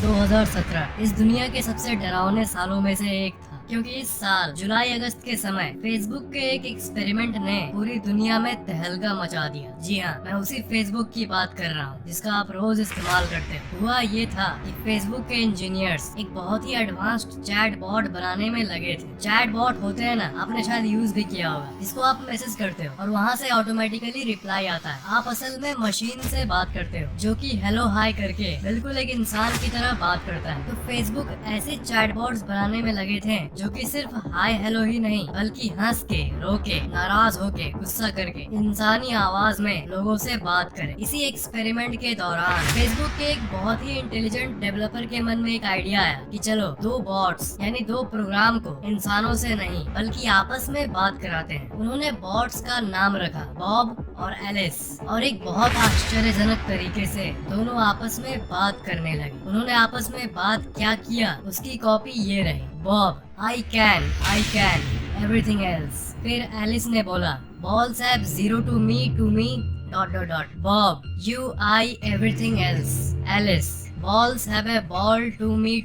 2017 इस दुनिया के सबसे डरावने सालों में से एक था, क्योंकि इस साल जुलाई अगस्त के समय फेसबुक के एक एक्सपेरिमेंट ने पूरी दुनिया में तहलका मचा दिया। जी हाँ, मैं उसी फेसबुक की बात कर रहा हूँ जिसका आप रोज इस्तेमाल करते हो। हुआ ये था कि फेसबुक के इंजीनियर्स एक बहुत ही एडवांस्ड चैट बॉट बनाने में लगे थे। चैट बॉट होते हैं ना, आपने शायद यूज भी किया होगा, जिसको आप मैसेज करते हो और वहाँ से ऑटोमेटिकली रिप्लाई आता है। आप असल में मशीन से बात करते हो जो कि हेलो हाय करके बिल्कुल एक इंसान की तरह बात करता है। तो फेसबुक ऐसे चैट बॉट्स बनाने में लगे थे जो कि सिर्फ हाय हेलो ही नहीं, बल्कि हंस के, रो के, नाराज होके, गुस्सा करके इंसानी आवाज में लोगों से बात करे। इसी एक्सपेरिमेंट के दौरान फेसबुक के एक बहुत ही इंटेलिजेंट डेवलपर के मन में एक आइडिया आया कि चलो दो बॉट्स यानी दो प्रोग्राम को इंसानों से नहीं बल्कि आपस में बात कराते हैं। उन्होंने बॉट्स का नाम रखा बॉब और एलिस, और एक बहुत आश्चर्यजनक तरीके से दोनों आपस में बात करने लगे। उन्होंने आपस में बात क्या किया उसकी कॉपी ये रही। Bob, I can everything else. फिर एलिस ने बोला, balls have zero to me dot dot dot. Bob, you I everything else. Alice, balls have a ball to me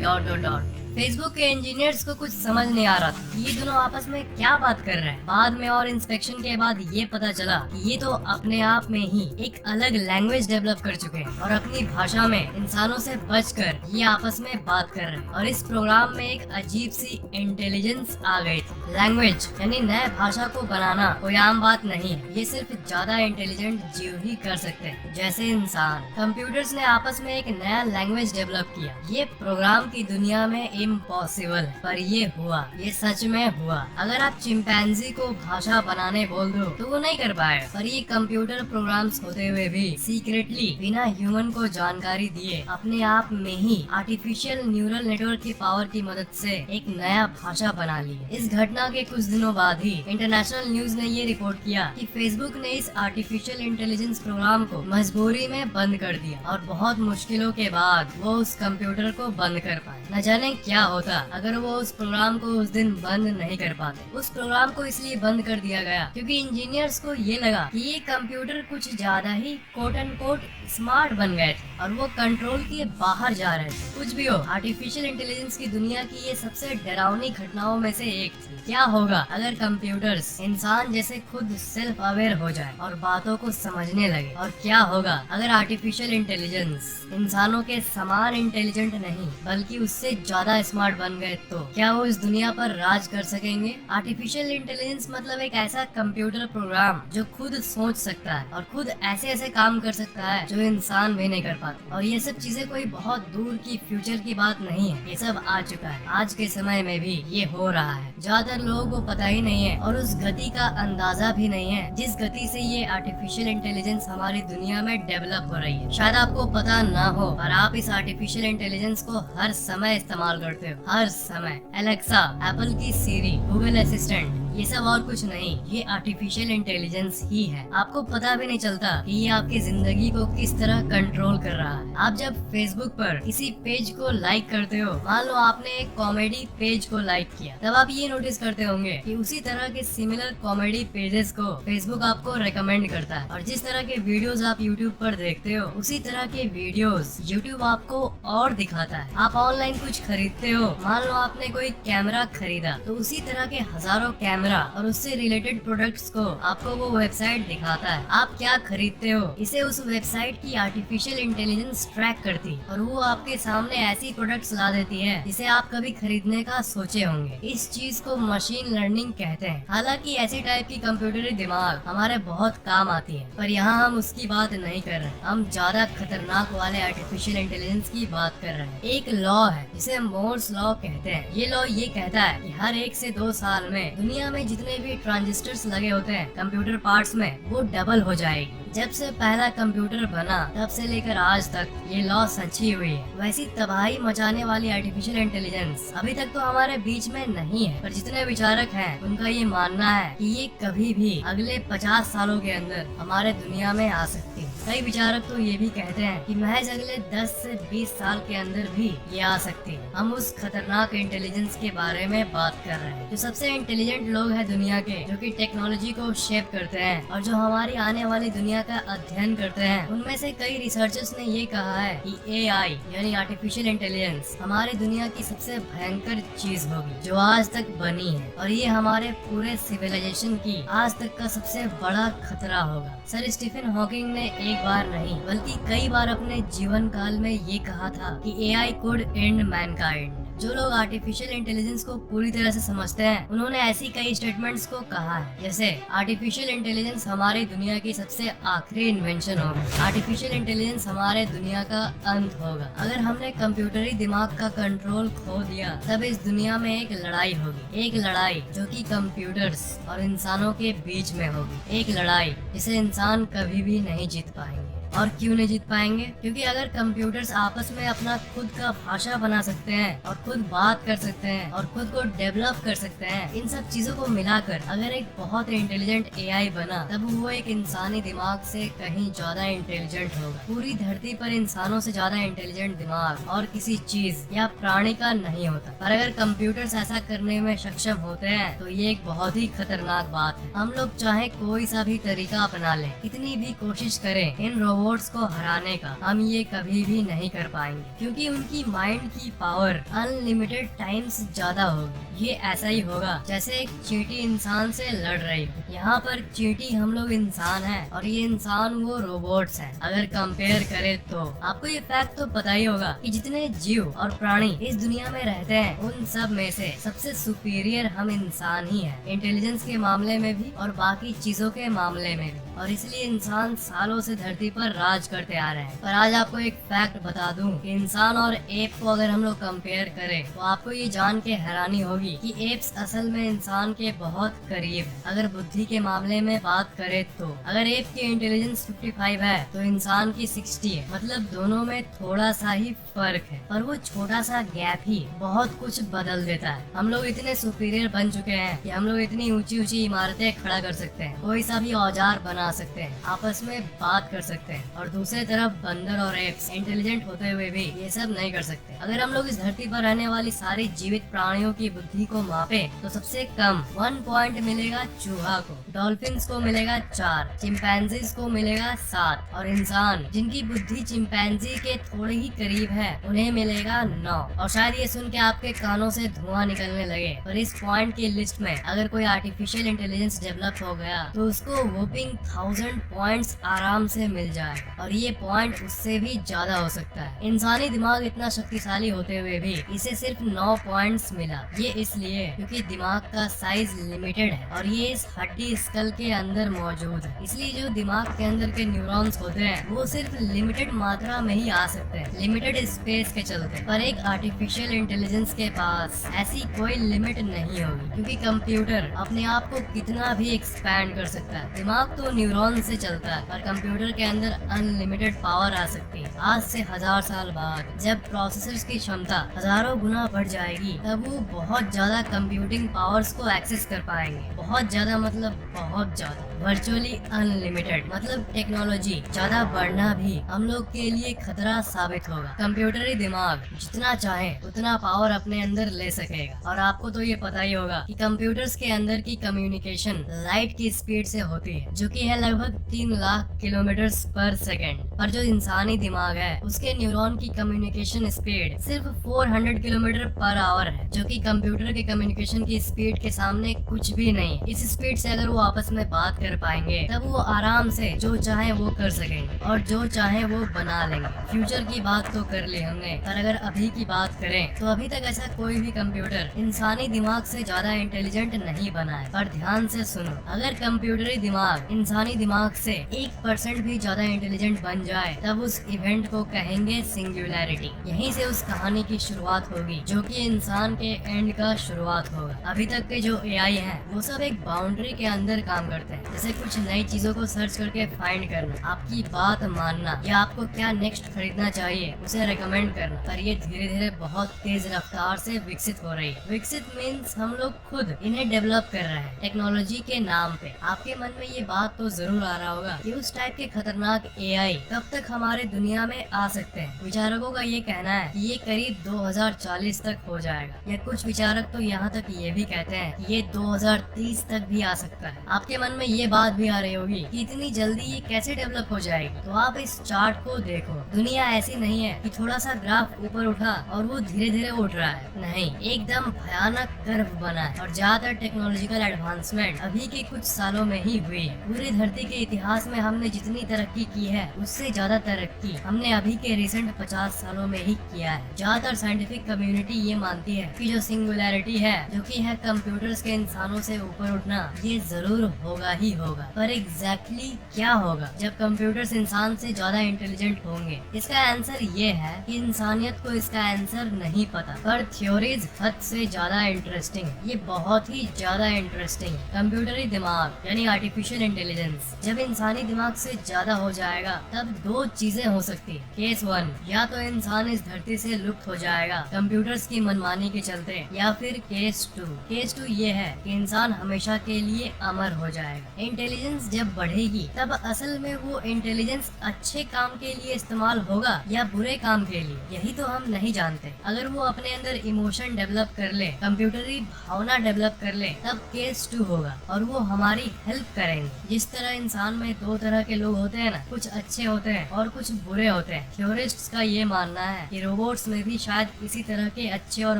dot dot dot. Facebook के engineers को कुछ समझ नहीं आ रहा था कि ये दोनों आपस में क्या बात कर रहे हैं। बाद में और इंस्पेक्शन के बाद ये पता चला कि ये तो अपने आप में ही एक अलग लैंग्वेज डेवलप कर चुके हैं और अपनी भाषा में इंसानों से बचकर ये आपस में बात कर रहे हैं। और इस प्रोग्राम में एक अजीब सी इंटेलिजेंस आ गई थी। लैंग्वेज यानी नए भाषा को बनाना कोई आम बात नहीं है। ये सिर्फ ज्यादा इंटेलिजेंट जीव ही कर सकते हैं, जैसे इंसान। कंप्यूटर्स ने आपस में एक नया लैंग्वेज डेवलप किया। ये प्रोग्राम की दुनिया में इम्पॉसिबल है, पर ये हुआ, ये सच में हुआ। अगर आप चिंपैंजी को भाषा बनाने बोल दो तो वो नहीं कर पाएगा, पर ये कंप्यूटर प्रोग्राम्स होते हुए भी सीक्रेटली बिना ह्यूमन को जानकारी दिए अपने आप में ही आर्टिफिशियल न्यूरल नेटवर्क की पावर की मदद से एक नया भाषा बना ली। इस घटना के कुछ दिनों बाद ही इंटरनेशनल न्यूज ने ये रिपोर्ट किया कि फेसबुक ने इस आर्टिफिशियल इंटेलिजेंस प्रोग्राम को मजबूरी में बंद कर दिया और बहुत मुश्किलों के बाद वो उस कंप्यूटर को बंद कर पाए। न जाने क्या होता अगर वो उस प्रोग्राम को उस दिन बंद नहीं कर पाते। उस प्रोग्राम को इसलिए बंद कर दिया गया क्योंकि इंजीनियर्स को ये लगा कि ये कंप्यूटर कुछ ज्यादा ही कोट एंड कोट स्मार्ट बन गए थे और वो कंट्रोल के बाहर जा रहे थे। कुछ भी हो, आर्टिफिशियल इंटेलिजेंस की दुनिया की ये सबसे डरावनी घटनाओं में से एक थी। क्या होगा अगर कंप्यूटर्स इंसान जैसे खुद सेल्फ अवेयर हो जाए और बातों को समझने लगे? और क्या होगा अगर आर्टिफिशियल इंटेलिजेंस इंसानों के समान इंटेलिजेंट नहीं बल्कि उससे ज्यादा स्मार्ट बन गए? तो क्या वो इस दुनिया पर राज कर सकेंगे? आर्टिफिशियल इंटेलिजेंस मतलब एक ऐसा कंप्यूटर प्रोग्राम जो खुद सोच सकता है और खुद ऐसे ऐसे काम कर सकता है जो इंसान भी नहीं कर पाते। और ये सब चीजें कोई बहुत दूर की फ्यूचर की बात नहीं है, ये सब आ चुका है। आज के समय में भी ये हो रहा है। ज्यादातर लोगों को पता ही नहीं है और उस गति का अंदाजा भी नहीं है जिस गति से ये आर्टिफिशियल इंटेलिजेंस हमारी दुनिया में डेवलप हो रही है। शायद आपको पता ना हो पर आप इस आर्टिफिशियल इंटेलिजेंस को हर समय इस्तेमाल करते हो, हर समय। एलेक्सा, एप्पल की सीरी, गूगल असिस्टेंट, ये सब और कुछ नहीं, ये आर्टिफिशियल इंटेलिजेंस ही है। आपको पता भी नहीं चलता कि ये आपकी जिंदगी को किस तरह कंट्रोल कर रहा है। आप जब फेसबुक पर किसी पेज को लाइक करते हो, मान लो आपने एक कॉमेडी पेज को लाइक किया, तब आप ये नोटिस करते होंगे कि उसी तरह के सिमिलर कॉमेडी पेजेस को फेसबुक आपको रेकमेंड करता है। और जिस तरह के वीडियोस आप यूट्यूब पर देखते हो उसी तरह के वीडियोस यूट्यूब आपको और दिखाता है। आप ऑनलाइन कुछ खरीदते हो, मान लो आपने कोई कैमरा खरीदा, तो उसी तरह के हजारों कैमरा और उससे रिलेटेड प्रोडक्ट्स को आपको वो वेबसाइट दिखाता है। आप क्या खरीदते हो इसे उस वेबसाइट की आर्टिफिशियल इंटेलिजेंस ट्रैक करती और वो आपके सामने ऐसी प्रोडक्ट्स ला देती है जिसे आप कभी खरीदने का सोचे होंगे। इस चीज को मशीन लर्निंग कहते हैं। हालांकि ऐसी टाइप की कंप्यूटरी दिमाग हमारे बहुत काम आती है, पर यहाँ हम उसकी बात नहीं कर रहे। हम ज्यादा खतरनाक वाले आर्टिफिशियल इंटेलिजेंस की बात कर रहे हैं। एक लॉ है जिसे मोर्स लॉ कहते हैं। ये लॉ ये कहता है कि हर 1 से 2 साल में दुनिया में जितने भी ट्रांजिस्टर्स लगे होते हैं कंप्यूटर पार्ट्स में, वो डबल हो जाएगी। जब से पहला कंप्यूटर बना तब से लेकर आज तक ये लॉ सच्ची हुई है। वैसी तबाही मचाने वाली आर्टिफिशियल इंटेलिजेंस अभी तक तो हमारे बीच में नहीं है, पर जितने विचारक हैं उनका ये मानना है कि ये कभी भी अगले 50 सालों के अंदर हमारे दुनिया में आ सकती है। कई विचारक तो ये भी कहते हैं कि महज अगले 10 से 20 साल के अंदर भी ये आ सकती है। हम उस खतरनाक इंटेलिजेंस के बारे में बात कर रहे हैं जो सबसे इंटेलिजेंट लोग हैं दुनिया के, जो कि टेक्नोलॉजी को शेप करते हैं और जो हमारी आने वाली दुनिया का अध्ययन करते हैं। उनमें से कई रिसर्चर्स ने ये कहा है कि AI यानी आर्टिफिशियल इंटेलिजेंस हमारी दुनिया की सबसे भयंकर चीज होगी जो आज तक बनी है, और ये हमारे पूरे सिविलाइजेशन की आज तक का सबसे बड़ा खतरा होगा। सर स्टीफन हॉकिंग ने एक बार नहीं बल्कि कई बार अपने जीवन काल में ये कहा था कि AI could end mankind। जो लोग आर्टिफिशियल इंटेलिजेंस को पूरी तरह से समझते हैं उन्होंने ऐसी कई स्टेटमेंट्स को कहा है, जैसे आर्टिफिशियल इंटेलिजेंस हमारी दुनिया की सबसे आखिरी इन्वेंशन होगा, आर्टिफिशियल इंटेलिजेंस हमारे दुनिया का अंत होगा। अगर हमने कंप्यूटरी दिमाग का कंट्रोल खो दिया तब इस दुनिया में एक लड़ाई होगी, एक लड़ाई जो कि कंप्यूटर्स और इंसानों के बीच में होगी, एक लड़ाई जिसे इंसान कभी भी नहीं जीत पाएंगे। और क्यों नहीं जीत पाएंगे? क्योंकि अगर कंप्यूटर्स आपस में अपना खुद का भाषा बना सकते हैं और खुद बात कर सकते हैं और खुद को डेवलप कर सकते हैं, इन सब चीजों को मिलाकर अगर एक बहुत इंटेलिजेंट AI बना तब वो एक इंसानी दिमाग से कहीं ज्यादा इंटेलिजेंट होगा। पूरी धरती पर इंसानों से ज्यादा इंटेलिजेंट दिमाग और किसी चीज या प्राणी का नहीं होता, पर अगर कंप्यूटर्स ऐसा करने में सक्षम होते हैं तो ये एक बहुत ही खतरनाक बात है। हम लोग चाहे कोई सा भी तरीका अपना लें, कितनी भी कोशिश करें इन रोबोट्स को हराने का, हम ये कभी भी नहीं कर पाएंगे, क्योंकि उनकी माइंड की पावर अनलिमिटेड टाइम्स ज्यादा होगी। ये ऐसा ही होगा जैसे एक चींटी इंसान से लड़ रही हो। यहाँ पर चींटी हम लोग इंसान हैं और ये इंसान वो रोबोट्स हैं। अगर कंपेयर करें तो आपको ये फैक्ट तो पता ही होगा कि जितने जीव और प्राणी इस दुनिया में रहते हैं उन सब में से सबसे सुपीरियर हम इंसान ही हैं, इंटेलिजेंस के मामले में भी और बाकी चीजों के मामले में भी। और इसलिए इंसान सालों से धरती पर राज करते आ रहे हैं। पर आज आपको एक फैक्ट बता दूं कि इंसान और एप को अगर हम लोग कंपेयर करें तो आपको ये जान के हैरानी होगी कि एप्स असल में इंसान के बहुत करीब है। अगर बुद्धि के मामले में बात करें तो अगर एप की इंटेलिजेंस 55 है तो इंसान की 60 है, मतलब दोनों में थोड़ा सा ही फर्क है, पर वो छोटा सा गैप ही बहुत कुछ बदल देता है। हम लोग इतने सुपीरियर बन चुके हैं कि हम लोग इतनी ऊंची ऊंची इमारतें खड़ा कर सकते हैं, कोई सा भी औजार बना सकते हैं, आपस में बात कर सकते हैं, और दूसरी तरफ बंदर और एप्स इंटेलिजेंट होते हुए भी ये सब नहीं कर सकते। अगर हम लोग इस धरती पर रहने वाली सारी जीवित प्राणियों की बुद्धि को मापे तो सबसे कम 1 पॉइंट मिलेगा चूहा को, डॉल्फिन्स को मिलेगा 4, चिंपैंजीज को मिलेगा 7 और इंसान जिनकी बुद्धि चिंपैंजी के थोड़े ही करीब है उन्हें मिलेगा 9। और शायद ये सुन के आपके कानों से धुआं निकलने लगे, पर इस पॉइंट की लिस्ट में अगर कोई आर्टिफिशियल इंटेलिजेंस डेवलप हो गया तो उसको वोपिंग 1000 पॉइंट्स आराम से मिल जाएगा, और ये पॉइंट उससे भी ज्यादा हो सकता है। इंसानी दिमाग इतना शक्तिशाली होते हुए भी इसे सिर्फ 9 पॉइंट्स मिला। ये इसलिए क्योंकि दिमाग का साइज लिमिटेड है और ये इस हड्डी स्कल के अंदर मौजूद है। इसलिए जो दिमाग के अंदर के न्यूरॉन्स होते हैं वो सिर्फ लिमिटेड मात्रा में ही आ सकते हैं, लिमिटेड स्पेस के चलते। पर एक आर्टिफिशियल इंटेलिजेंस के पास ऐसी कोई लिमिट नहीं होगी, क्योंकि कंप्यूटर अपने आप को कितना भी एक्सपैंड कर सकता है। दिमाग तो न्यूरॉन से चलता है, पर कंप्यूटर के अंदर अनलिमिटेड पावर आ सकती है। आज से 1000 साल बाद जब प्रोसेसर्स की क्षमता हजारों गुना बढ़ जाएगी तब वो बहुत ज्यादा कंप्यूटिंग पावर्स को एक्सेस कर पाएंगे। बहुत ज्यादा मतलब बहुत ज्यादा, वर्चुअली अनलिमिटेड। मतलब टेक्नोलॉजी ज्यादा बढ़ना भी हम लोग के लिए खतरा साबित होगा। कंप्यूटरी दिमाग जितना चाहे उतना पावर अपने अंदर ले सकेगा, और आपको तो ये पता ही होगा कि कंप्यूटर्स के अंदर की कम्युनिकेशन लाइट की स्पीड से होती है, जो कि है लगभग 3 लाख किलोमीटर पर सेकेंड। पर जो इंसानी दिमाग है उसके न्यूरॉन की कम्युनिकेशन स्पीड सिर्फ 400 किलोमीटर पर आवर है, जो कि कंप्यूटर के कम्युनिकेशन की स्पीड के सामने कुछ भी नहीं है। इस स्पीड से अगर वो आपस में बात कर पाएंगे तब वो आराम से जो चाहे वो कर सकेंगे और जो चाहे वो बना लेंगे। फ्यूचर की बात तो कर ली हमने, पर अगर अभी की बात करें तो अभी तक ऐसा कोई भी कंप्यूटर इंसानी दिमाग से ज्यादा इंटेलिजेंट नहीं बना है। पर ध्यान से सुनो, अगर कंप्यूटरी दिमाग इंसानी दिमाग से 1% भी ज्यादा इंटेलिजेंट बन जाए तब उस इवेंट को कहेंगे सिंगुलैरिटी। यहीं से उस कहानी की शुरुआत होगी जो कि इंसान के एंड का शुरुआत होगा। अभी तक के जो AI हैं वो सब एक बाउंड्री के अंदर काम करते हैं, जैसे कुछ नई चीजों को सर्च करके फाइंड करना, आपकी बात मानना, या आपको क्या नेक्स्ट खरीदना चाहिए उसे रेकमेंड करना। पर ये धीरे धीरे बहुत तेज रफ्तार से विकसित हो रही है। विकसित मीन्स हम लोग खुद इन्हें डेवलप कर रहे हैं टेक्नोलॉजी के नाम पे। आपके मन में ये बात तो जरूर आ रहा होगा कि उस टाइप के खतरनाक खतरनाक एआई कब तक हमारे दुनिया में आ सकते हैं? विचारकों का ये कहना है कि ये करीब 2040 तक हो जाएगा, या कुछ विचारक तो यहाँ तक ये भी कहते हैं कि ये 2030 तक भी आ सकता है। आपके मन में ये बात भी आ रही होगी कि इतनी जल्दी ये कैसे डेवलप हो जाएगी? तो आप इस चार्ट को देखो। दुनिया ऐसी नहीं है कि थोड़ा सा ग्राफ ऊपर उठा और वो धीरे धीरे उठ रहा है। नहीं, एकदम भयानक कर्व बना है और ज्यादातर टेक्नोलॉजिकल एडवांसमेंट अभी के कुछ सालों में ही हुई है। पूरी धरती के इतिहास में हमने जितनी तरक्की की है उससे ज्यादा तरक्की हमने अभी के रिसेंट 50 सालों में ही किया है। ज्यादातर साइंटिफिक कम्युनिटी ये मानती है कि जो सिंगुलैरिटी है, जो कि है कंप्यूटर्स के इंसानों से ऊपर उठना, ये जरूर होगा ही होगा। पर एग्जैक्टली क्या होगा जब कंप्यूटर्स इंसान से ज्यादा इंटेलिजेंट होंगे? इसका आंसर ये है कि इंसानियत को इसका आंसर नहीं पता, पर थ्योरीज हद से ज्यादा इंटरेस्टिंग है। ये बहुत ही ज्यादा इंटरेस्टिंग है। कंप्यूटरी दिमाग यानी आर्टिफिशियल इंटेलिजेंस जब इंसानी दिमाग से ज्यादा हो जाएगा तब दो चीजें हो सकती है। केस 1, या तो इंसान इस धरती से लुप्त हो जाएगा कंप्यूटर्स की मनमानी के चलते, या फिर केस 2 ये है कि इंसान हमेशा के लिए अमर हो जाएगा। इंटेलिजेंस जब बढ़ेगी तब असल में वो इंटेलिजेंस अच्छे काम के लिए इस्तेमाल होगा या बुरे काम के लिए, यही तो हम नहीं जानते। अगर वो अपने अंदर इमोशन डेवलप कर ले, कंप्यूटरी भावना डेवलप कर ले, तब केस 2 होगा और वो हमारी हेल्प करेंगे। जिस तरह इंसान में दो तरह के लोग होते हैं ना, कुछ अच्छे होते हैं और कुछ बुरे होते हैं। थ्योरिस्ट्स का ये मानना है कि रोबोट्स में भी शायद इसी तरह के अच्छे और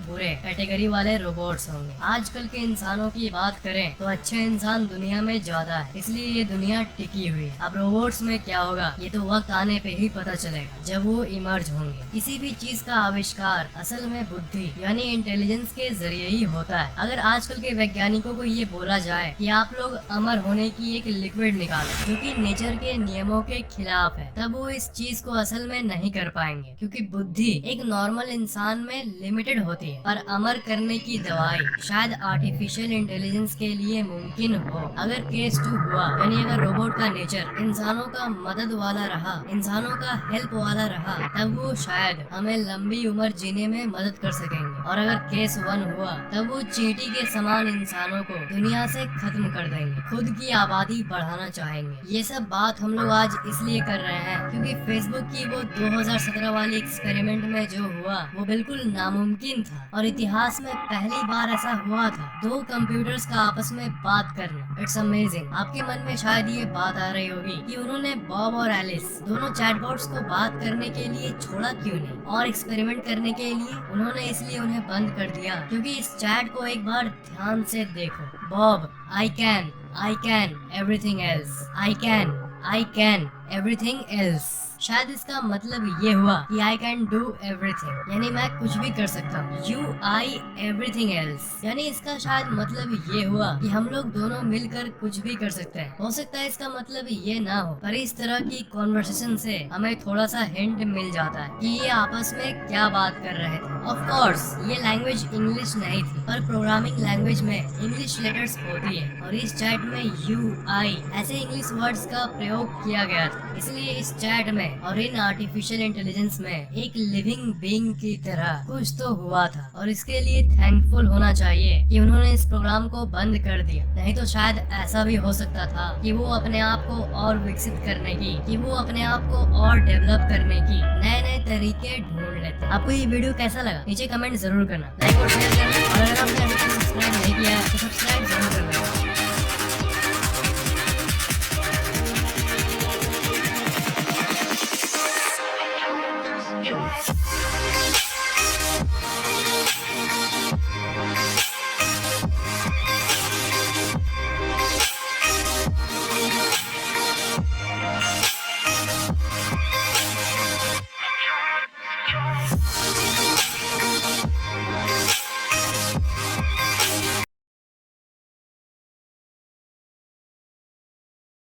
बुरे कैटेगरी वाले रोबोट्स होंगे। आजकल के इंसानों की बात करें तो अच्छे इंसान दुनिया में ज्यादा है, इसलिए ये दुनिया टिकी हुई है। अब रोबोट्स में क्या होगा ये तो वक्त आने पे ही पता चलेगा, जब वो इमर्ज होंगे। किसी भी चीज का आविष्कार असल में बुद्धि यानी इंटेलिजेंस के जरिए ही होता है। अगर आजकल के वैज्ञानिकों को ये बोला जाए कि आप लोग अमर होने की एक लिक्विड निकालो जो कि नेचर के नियमों के खिलाफ है, तब वो इस चीज को असल में नहीं कर पाएंगे, क्योंकि बुद्धि एक नॉर्मल इंसान में लिमिटेड होती है। पर अमर करने की दवाई शायद आर्टिफिशियल इंटेलिजेंस के लिए मुमकिन हो। अगर केस 2 हुआ, यानी अगर रोबोट का नेचर इंसानों का मदद वाला रहा, इंसानों का हेल्प वाला रहा, तब वो शायद हमें लंबी उम्र जीने में मदद कर सकेंगे। और अगर केस 1 हुआ, तब वो चींटी के समान इंसानों को दुनिया से खत्म कर देंगे, खुद की आबादी बढ़ाना चाहेंगे। ये सब बात हम लोग आज इसलिए कर रहे हैं क्योंकि फेसबुक की वो 2017 वाली एक्सपेरिमेंट में जो हुआ वो बिल्कुल नामुमकिन था और इतिहास में पहली बार ऐसा हुआ था। दो कंप्यूटर्स का आपस में बात करना, इट्स अमेजिंग। आपके मन में शायद ये बात आ रही होगी कि उन्होंने बॉब और एलिस दोनों चैटबॉट्स को बात करने के लिए छोड़ा क्यों नहीं, और एक्सपेरिमेंट करने के लिए? उन्होंने इसलिए उन्हें बंद कर दिया क्योंकि इस चैट को एक बार ध्यान से देखो। Bob, I can everything else, I can everything else. शायद इसका मतलब ये हुआ कि आई कैन डू एवरीथिंग, यानी मैं कुछ भी कर सकता हूँ। यू आई एवरीथिंग एल्स, यानी इसका शायद मतलब ये हुआ कि हम लोग दोनों मिलकर कुछ भी कर सकते हैं। हो सकता है इसका मतलब ये ना हो, पर इस तरह की कॉन्वर्सेशन से हमें थोड़ा सा हिंट मिल जाता है कि ये आपस में क्या बात कर रहे थे। ऑफ कोर्स ये लैंग्वेज इंग्लिश नहीं थी, पर प्रोग्रामिंग लैंग्वेज में इंग्लिश लेटर्स होती है और इस चैट में यू आई ऐसे इंग्लिश वर्ड्स का प्रयोग किया गया था। इसलिए इस चैट में और इन आर्टिफिशियल इंटेलिजेंस में एक लिविंग बीइंग की तरह कुछ तो हुआ था, और इसके लिए थैंकफुल होना चाहिए कि उन्होंने इस प्रोग्राम को बंद कर दिया। नहीं तो शायद ऐसा भी हो सकता था कि वो अपने आप को और विकसित करने की, कि वो अपने आप को और डेवलप करने की नए नए तरीके ढूंढ लेते। आपको ये वीडियो कैसा लगा नीचे कमेंट जरूर करना, लाइक और शेयर करना, और अगर आपने अभी तक सब्सक्राइब नहीं किया है तो सब्सक्राइब जरूर करना।